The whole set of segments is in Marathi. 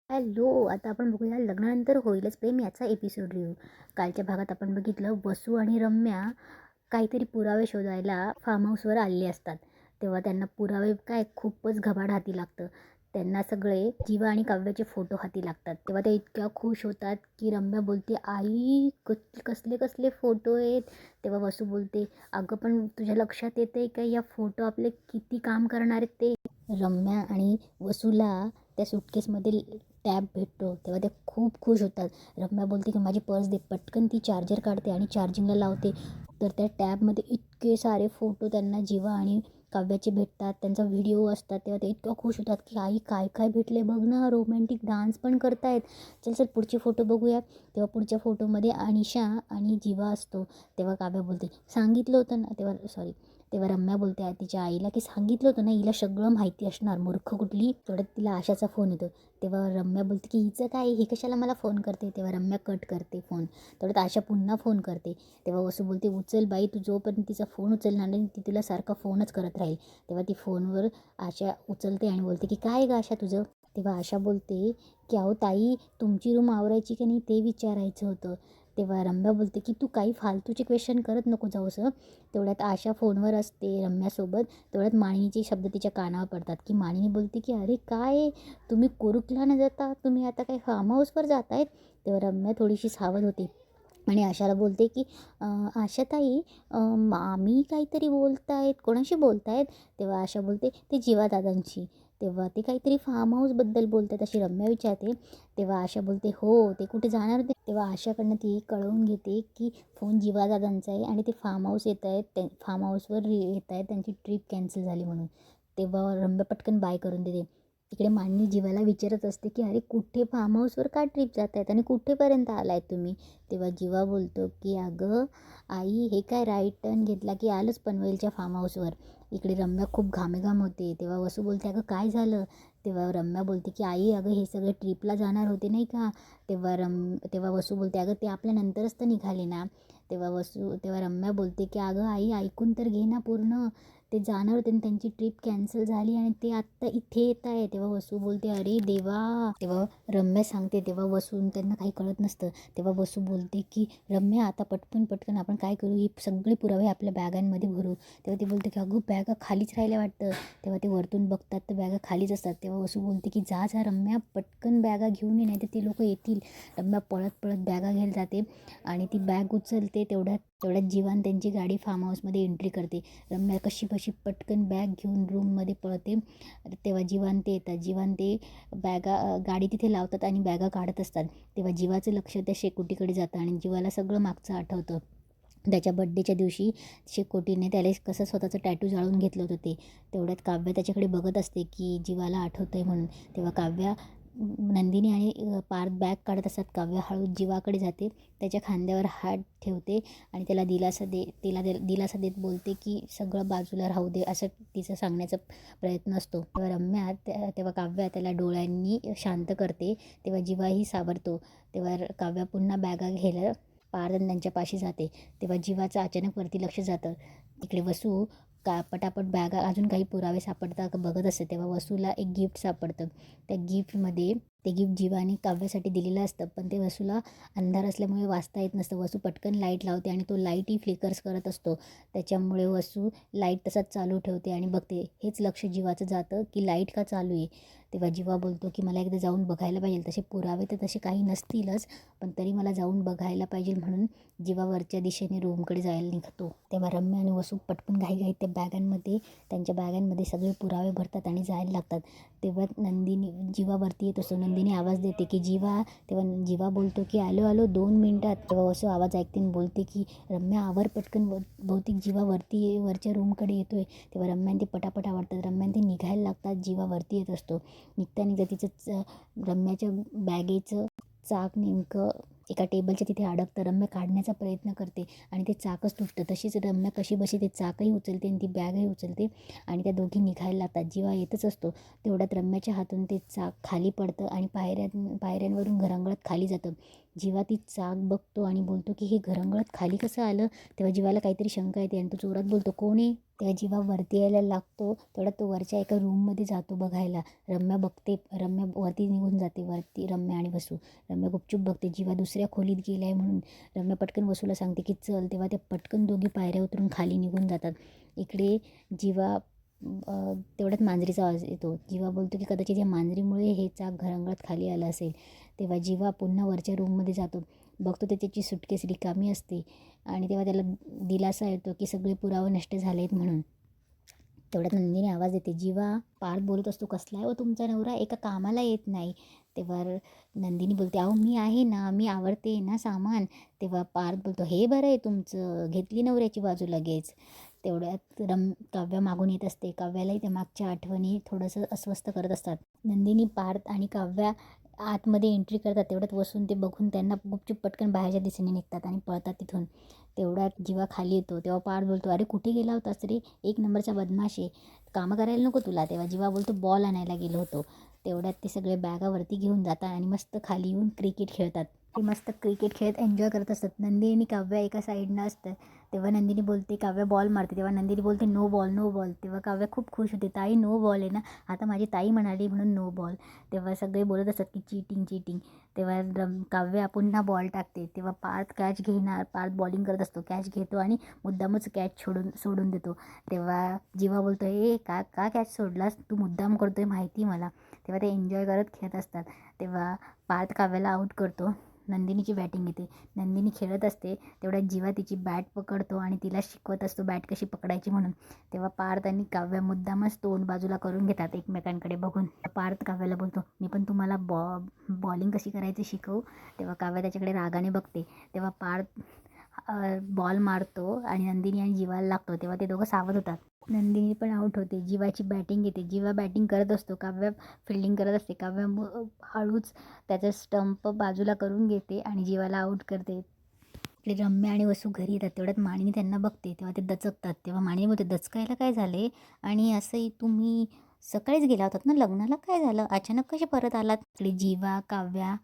हॅलो, आता आपण बघूया लग्नानंतर होईलच प्रेम याचा एपिसोड रिव्ह्यू. कालच्या भागात आपण बघितलं वसू आणि रम्या काहीतरी पुरावे शोधायला फार्म हाऊसवर आलेले असतात. तेव्हा त्यांना पुरावे काय खूपच घबाड हाती लागतं. त्यांना सगळे जीवा आणि काव्याचे फोटो हाती लागतात. तेव्हा ते इतक्या खुश होतात की रम्या बोलते, आई कसले कसले फोटो आहेत. तेव्हा वसू बोलते, अगं पण तुझ्या लक्षात येते का या फोटो आपले किती काम करणार आहेत ते. रम्या आणि वसूला त्या सुटकेसमध्ये टॅब भेटतो तेव्हा ते खूप खुश होतात. रम्या बोलते की माझी पर्स दे, पटकन ती चार्जर काढते आणि चार्जिंगला लावते. तर त्या टॅबमध्ये इतके सारे फोटो त्यांना जीवा आणि काव्याचे भेटतात, त्यांचा व्हिडिओ असतात. तेव्हा ते इतकं खुश होतात की आई काय काय भेटले बघ ना, रोमॅन्टिक डान्स पण करतायत. चल चल पुढचे फोटो बघूया. तेव्हा पुढच्या फोटोमध्ये अनिशा आणि जीवा असतो. तेव्हा काव्या बोलते सांगितलं होतं ना, तेव्हा रम्या बोलते तिच्या आईला की सांगितलं होतं ना, हिला सगळं माहिती असणार, मूर्ख कुठली. तेवढ्यात तिला आशाचा फोन येतो. तेव्हा रम्या बोलते की हिचं काय, ही कशाला मला फोन करते. तेव्हा रम्या कट करते फोन. तेवढ्यात आशा पुन्हा फोन करते. तेव्हा वसू बोलते उचल बाई, तू जोपर्यंत तिचा फोन उचलणार नाही ती तुला सारखा फोनच करत राहील. तेव्हा ती फोनवर आशा उचलते आणि बोलते की काय ग आशा तुझं. तेव्हा आशा बोलते की अहो ताई, तुमची रूम आवरायची की नाही ते विचारायचं होतं. तेव्हा रम्या बोलते की तू काही फालतूचे क्वेश्चन करत नको जाऊस. तेवढ्यात आशा फोनवर असते रम्यासोबत. तेवढ्यात मानिनीचे शब्द तिच्या कानावर पडतात की मानिनी बोलते की अरे काय तुम्ही कुरुकला न जाता तुम्ही आता काही फार्म हाऊसवर जात आहेत. तेव्हा रम्या थोडीशी सावध होते आणि आशाला बोलते की आशाताई, मामी काहीतरी बोलत आहेत, कोणाशी बोलत आहेत. तेव्हा आशा बोलते ते जीवादादांशी. तेव्हा ते काहीतरी फार्म हाऊसबद्दल बोलत आहेत अशी रम्या विचारते. तेव्हा आशा बोलते हो, ते कुठे जाणार होते. तेव्हा आशाकडनं ती कळवून घेते की फोन जीवादादांचा आहे आणि ते फार्म हाऊस येत आहेत, ते फार्म हाऊसवर येत आहेत, त्यांची ट्रिप कॅन्सल झाली म्हणून. तेव्हा रम्या पटकन बाय करून देते. तिकडे मानिनी जीवाला विचारत असते की अरे कुठे फार्म हाऊसवर का ट्रिप जात आहेत आणि कुठेपर्यंत आला आहे तुम्ही. तेव्हा जीवा बोलतो की अगं आई, हे काय राईट टर्न घेतला की आलंच पनवेलच्या फार्म हाऊसवर. इकडे रम्या खूप घामेघाम होते. तेव्हा वसू बोलते अगं काय झालं. तेव्हा रम्या बोलते की आई अगं हे सगळे ट्रिपला जाणार होते नाही का. तेव्हा वसू बोलते अगं ते आपल्यानंतरच तर निघाले ना. तेव्हा रम्या बोलते की अगं आई ऐकून तर घे ना पूर्ण. ते जाणार होते आणि त्यांची ट्रिप कॅन्सल झाली आणि ते आत्ता इथे येत आहे. तेव्हा वसू बोलते अरे देवा. तेव्हा रम्या सांगते. तेव्हा वसून त्यांना काही कळत नसतं. तेव्हा वसू बोलते की रम्या आता पटकन आपण काय करू, ही सगळे पुरावे आपल्या बॅगांमध्ये भरू. तेव्हा ते बोलते की अगं बॅगा खालीच राहिल्या वाटतं. तेव्हा ते वरतून बघतात तर बॅगा खालीच असतात. तेव्हा वसू बोलते की जा जा रम्या, पटकन बॅगा घेऊन ये, नाही तर ते लोक येतील. रम्या पळत पळत बॅगा घ्यायला जाते आणि ती बॅग उचलते. तेवढ्यात जीवान त्यांची गाडी फार्म हाऊसमध्ये एंट्री करते. रम्या कशी बशी पटकन बॅग घेऊन रूममध्ये पळते. तेव्हा जीवान ते येतात. जीवान ते गाडी तिथे लावतात आणि बॅगा काढत असतात. तेव्हा जीवाचं लक्ष त्या शेकोटीकडे जातं आणि जीवाला सगळं मागचं आठवतं. त्याच्या बड्डेच्या दिवशी शेकोटीने त्याला कसं स्वतःचं टॅटू जाळून घेतलं होतं ते. तेवढ्यात काव्या त्याच्याकडे बघत असते की जीवाला आठवतं आहे म्हणून. तेव्हा काव्या, नंदिनी आणि पार्थ बॅग काढत असतात. काव्या हळू जीवाकडे जाते, त्याच्या खांद्यावर हात ठेवते आणि तिला दिलासा देत बोलते की सगळं बाजूला राहू दे, असं तिचं सांगण्याचा प्रयत्न असतो. तेव्हा काव्या त्याला डोळ्यांनी शांत करते. तेव्हा जीवाही सावरतो. तेव्हा काव्या पुन्हा बॅगा घ्यायला पार्थ त्यांच्या पाशी जाते. तेव्हा जीवाचं अचानक वरती लक्ष जातं. इकडे वसू पटापट बॅगा अजून काही पुरावे सापडतात का बघत असते. तेव्हा वसूला एक गिफ्ट सापडतं. त्या गिफ्टमध्ये ते गिफ्ट जीवाने काव्यासाठी दिलेलं असतं, पण ते वसूला अंधार असल्यामुळे वाचता येत नसतं. वसू पटकन लाईट लावते आणि तो लाईटही फ्लिकर्स करत असतो. त्याच्यामुळे वसू लाईट तसाच चालू ठेवते आणि बघते. हेच लक्ष जीवाचं जातं की लाईट का चालू आहे. तेव्हा जीवा बोलतो की मला एकदा जाऊन बघायला पाहिजे. तसे पुरावे तर तसे काही नसतीलच, पण तरी मला जाऊन बघायला पाहिजे. म्हणून जीवा वरच्या दिशेने रूमकडे जायला निघतो. तेव्हा रम्या आणि वसू पटकन घाईघाईत त्यांच्या बॅगांमध्ये सगळे पुरावे भरतात आणि जायला लागतात. तेव्हा जीवा वरती येत असतो. नंदिनी आवाज देते की जीवा. तेव्हा जीवा बोलतो की आलो आलो 2 मिनिटात. तेव्हा वसू आवाज ऐकते आणि बोलते की रम्या आवर पटकन, बहुतेक जीवा वरच्या रूमकडे येतोय. तेव्हा रम्यान ते पटापट आवडतात. रम्यान ते निघायला लागतात. जीवा वरती येत असतो. निघता तिचं रम्याच्या बॅगेचं चाक नेमकं एका टेबलच्या तिथे अडकतं. रम्या काढण्याचा प्रयत्न करते आणि ते चाकच तुटतं. तशीच रम्या कशी बशी ते चाकही उचलते आणि ती बॅगही उचलते आणि त्या दोघी निघायला लागतात. जीवा येतच असतो. तेवढ्यात रम्याच्या हातून ते चाक खाली पडतं आणि पायऱ्यांवरून घरंगळत खाली जातं. जीवा ती चाक बघतो आणि बोलतो की हे घरंगळत खाली कसं आलं. तेव्हा जीवाला काहीतरी शंका येते आणि तो जोरात बोलतो कोण आहे. तेव्हा जीवा वरती यायला लागतो तेवढा तो वरच्या एका रूममध्ये जातो बघायला. रम्या बघते, रम्या वरती निघून जाते. वरती रम्या आणि वसू. रम्या गुपचूप बघते जीवा दुसऱ्या खोलीत गेला आहे म्हणून. रम्या पटकन वसूला सांगते की चल. तेव्हा ते पटकन दोघी पायऱ्या उतरून खाली निघून जातात. इकडे जीवा तेवढ्यात मांजरीचा आवाज येतो. जीवा बोलतो की कदाचित या मांजरीमुळे हे चाक घरंगळत खाली आलं असेल. तेव्हा जीवा पुन्हा वरच्या रूममध्ये जातो. बघतो तर त्याची सुटकेस रिकामी असते आणि तेव्हा त्याला दिलासा येतो की सगळे पुरावे नष्ट झाले आहेत म्हणून. तेवढ्यात नंदिनी आवाज देते. जीवा पार्थ बोलत असतो कसला आहे व तुमचा नवरा, एका कामाला येत नाही. तेव्हा नंदिनी बोलते अहो मी आहे ना, मी आवरते ना सामान. तेव्हा पार्थ बोलतो हे बरं आहे तुमचं, घेतली नवऱ्याची बाजू लगेच. तेवढ्यात काव्या मागून येत असते. काव्यालाही त्या मागच्या आठवणी थोडंसं अस्वस्थ करत असतात. नंदिनी, पार्थ आणि काव्या आतमध्ये एंट्री करतात. तेवढ्यात वसून ते बघून त्यांना गुपचूप पटकन बाहेरच्या दिशेने निघतात आणि पळतात तिथून. तेवढ्यात जीवा खाली येतो. तेव्हा पार्थ बोलतो अरे कुठे गेला होतास रे, एक नंबरचा बदमाश आहे, कामं करायला नको तुला. तेव्हा जीवा बोलतो बॉल आणायला गेलो होतो. तेवढ्यात ते सगळे बॅगावरती घेऊन जातात आणि मस्त खाली येऊन क्रिकेट खेळतात. ते मस्त क्रिकेट खेळत एन्जॉय करत असतात. नंदिनी आणि काव्या एका साईडनं असतं. तेव्हा नंदिनी बोलते, काव्या बॉल मारते. तेव्हा नंदिनी बोलते नो बॉल नो बॉल. तेव्हा काव्या खूप खुश होते, ताई नो बॉल आहे ना, आता माझी ताई म्हणाली म्हणून नो बॉल. तेव्हा सगळे बोलत असतात की चीटिंग चीटिंग. तेव्हा काव्या पुन्हा बॉल टाकते. तेव्हा पार्थ कॅच घेणार. पार्थ बॉलिंग करत असतो, कॅच घेतो आणि मुद्दामच कॅच सोडून देतो. तेव्हा जीवा बोलतो ए का कॅच सोडलास, तू मुद्दाम करतोय माहिती मला. तेव्हा ते एन्जॉय करत खेळत असतात. तेव्हा पार्थ काव्याला आऊट करतो. नंदिनीची बॅटिंग येते. नंदिनी खेळत असते. तेवढ्यात जीवा तिची बॅट पकडतो आणि तिला शिकवत असतो बॅट कशी पकडायची म्हणून. तेव्हा पार्थ आणि काव्या मुद्दामच तोंड बाजूला करून घेतात एकमेकांकडे बघून. पार्थ काव्याला बोलतो मी पण तुम्हाला बॉलिंग कशी करायची शिकवू. तेव्हा काव्या त्याच्याकडे रागाने बघते. तेव्हा पार्थ बॉल मारतो आणि नंदिनी आणि जीवाला लागतो. तेव्हा ते दोघं सावध होतात. नंदिनी पण आऊट होते. जीवाची बॅटिंग येते. जीवा बॅटिंग करत असतो. काव्या फिल्डिंग करत असते. काव्या हळूच त्याचा स्टंप बाजूला करून घेते आणि जीवाला आऊट करते. आपले रम्या आणि वसू घरी येतात. तेवढ्यात मानिनी त्यांना बघते. तेव्हा ते दचकतात. तेव्हा मानिनी बोलते दचकायला काय झाले, आणि असंही तुम्ही सकाळीच गेला होतात ना लग्नाला, काय झालं अचानक कसे परत आलात. इकडे जीवा, काव्या,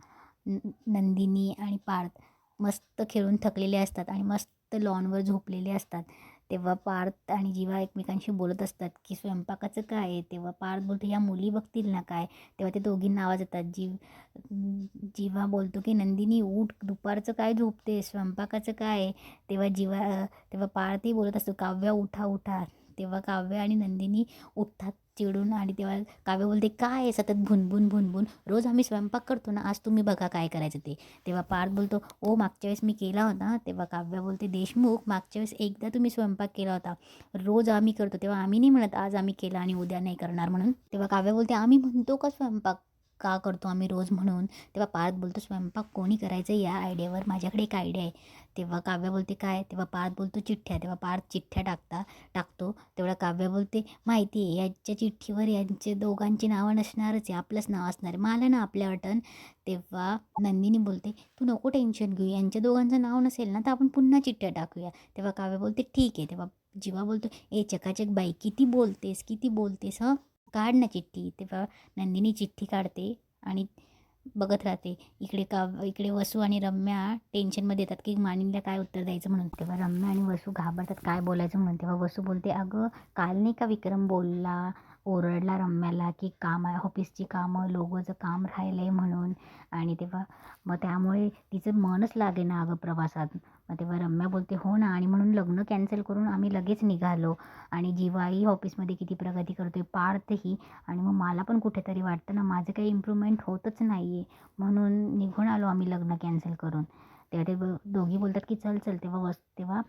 नंदिनी आणि पार्थ मस्त खेळून थकलेले असतात आणि मस्त लॉनवर झोपलेले असतात. तेव्हा पार्थ आणि जीवा एकमेकांशी बोलत असतात की स्वयंपाकाचं काय आहे. तेव्हा पार्थ बोलतो ह्या मुली बघतील ना काय. तेव्हा ते दोघींना आवाज येतात. जीवा बोलतो की नंदिनी उठ, दुपारचं काय झोपते, स्वयंपाकाचं काय. तेव्हा पार्थही बोलत असतो काव्या उठा उठा. तेव्हा काव्या आणि नंदिनी उठतात चिडून आणि तेव्हा काव्या बोलते काय आहे सतत भुनभुन भुनभुन, रोज आम्ही स्वयंपाक करतो ना, आज तुम्ही बघा काय करायचं ते. तेव्हा पार्थ बोलतो ओ मागच्या वेळेस मी केला होता. तेव्हा काव्या बोलते देशमुख मागच्या वेळेस एकदा तुम्ही स्वयंपाक केला होता, रोज आम्ही करतो. तेव्हा आम्ही नाही म्हणत आज आम्ही केला आणि उद्या नाही करणार म्हणून. तेव्हा काव्या बोलते आम्ही म्हणतो का स्वयंपाक का करतो आम्ही रोज म्हणून. तेव्हा पार्थ बोलतो स्वयंपाक कोणी करायचं या आयडियावर माझ्याकडे एक आयडिया आहे. तेव्हा काव्या बोलते काय. तेव्हा पार्थ बोलतो चिठ्ठ्या. तेव्हा पार्थ चिठ्ठ्या टाकतो. तेवढा काव्या बोलते माहिती आहे याच्या चिठ्ठीवर यांचे दोघांची नावं नसणारच आहे, आपलंच नाव असणार आहे, मला ना आपल्या वाटण. तेव्हा नंदिनी बोलते तू नको टेन्शन घेऊ, यांच्या दोघांचं नाव नसेल ना तर आपण पुन्हा चिठ्ठ्या टाकूया. तेव्हा काव्या बोलते ठीक आहे. तेव्हा जीवा बोलतो ए चकाचक बाई किती बोलतेस हं, काढ ना चिठ्ठी. तेव्हा नंदिनी चिठ्ठी काढते आणि बघत राहते. इकडे वसू आणि रम्या टेन्शनमध्ये येतात की मानिनीला काय उत्तर द्यायचं म्हणून. तेव्हा रम्या आणि वसू घाबरतात काय बोलायचं म्हणून. तेव्हा वसू बोलते अगं काल नाही का विक्रम ओरडला रम्याला की ऑफिसची कामं लोगोचं काम राहिलं आहे म्हणून. आणि तेव्हा मग त्यामुळे तिचं मनच लागे ना अगं प्रवासात. मग तेव्हा रम्या बोलते हो ना, आणि म्हणून लग्न कॅन्सल करून आम्ही लगेच निघालो. आणि जीवाही ऑफिसमध्ये किती प्रगती करतोय, पार्थही. आणि मग मला पण कुठेतरी वाटतं ना माझं काही इम्प्रूव्हमेंट होतच नाही आहे, म्हणून निघून आलो आम्ही लग्न कॅन्सल करून. तेव्हा ते दोघी बोलतात की चल चल. तेव्हा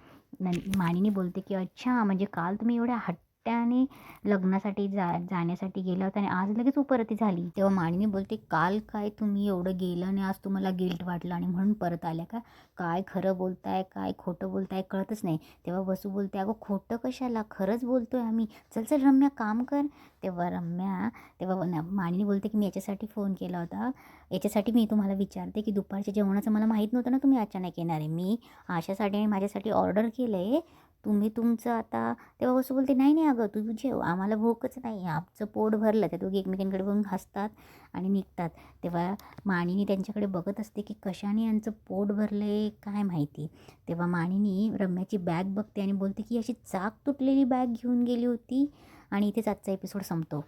मानिनी बोलते की अच्छा म्हणजे काल तुम्ही एवढ्या हट्ट्याने लग्नासाठी जाण्यासाठी गेला होता आणि आज लगेच उपरती झाली. तेव्हा मानिनी बोलते काल काय तुम्ही एवढं गेलं आणि आज तुम्हाला गिल्ट वाटलं आणि म्हणून परत आल्या का, काय खरं बोलताय काय खोटं बोलताय कळतच नाही. तेव्हा वसू बोलते अगं खोटं कशाला, खरंच बोलतोय आम्ही, चल चल रम्या काम कर. तेव्हा मानिनी बोलते की मी याच्यासाठी फोन केला होता, याच्यासाठी मी तुम्हाला विचारते की दुपारच्या जेवणाचं मला माहीत नव्हतं ना तुम्ही अचानक येणार आहे. मी आशासाठी आणि माझ्यासाठी ऑर्डर केलं आहे, तुम्ही तुमचं आता. तेव्हा वसू बोलते, नाही नाही अगं तू जेव, आम्हाला भूकच नाही, आमचं पोट भरलं. त्या दोघी एकमेकांकडे बघून हसतात आणि निघतात. तेव्हा मानिनी त्यांच्याकडे बघत असते की कशाने यांचं पोट भरले काय माहिती. तेव्हा मानिनी रम्याची बॅग बघते आणि बोलते की अशी चाक तुटलेली बॅग घेऊन गेली होती. आणि इथेच आजचा एपिसोड संपतो.